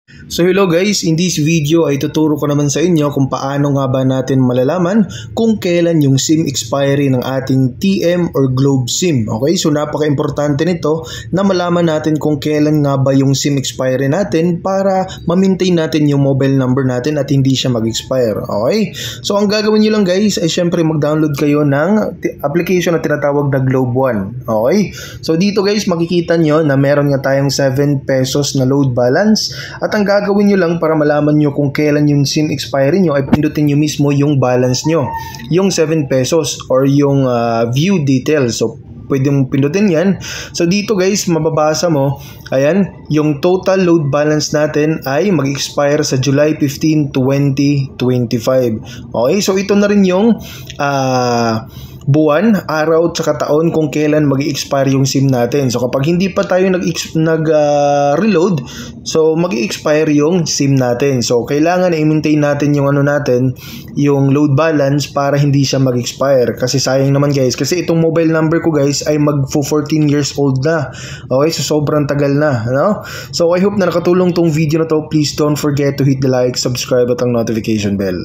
So hello guys, in this video ay tuturo ko naman sa inyo kung paano nga ba natin malalaman kung kailan yung SIM expiry ng ating TM or Globe SIM. Okay, so napaka-importante nito na malaman natin kung kailan nga ba yung SIM expiry natin para ma-maintain natin yung mobile number natin at hindi siya mag-expire. Okay, so ang gagawin nyo lang guys ay syempre mag-download kayo ng application na tinatawag na Globe One. Okay, so dito guys makikita nyo na meron nga tayong 7 pesos na load balance at ang gagawin nyo lang para malaman nyo kung kailan yung SIM expiry nyo ay pindutin nyo mismo yung balance nyo, yung 7 pesos or yung view details. So pwede mong pindutin yan. So dito guys mababasa mo, ayan, yung total load balance natin ay mag-expire sa July 15, 2025. Okay, so ito na rin yung buwan, araw, tsaka taon kung kailan mag-i-expire yung SIM natin. So kapag hindi pa tayo nag-reload, so mag-i-expire yung SIM natin. So kailangan i-maintain natin yung yung load balance para hindi siya mag-expire. Kasi sayang naman guys, kasi itong mobile number ko guys ay mag-14 years old na. Okay, so sobrang tagal na, no? So I hope na nakatulong tong video na to. Please don't forget to hit the like, subscribe at ang notification bell.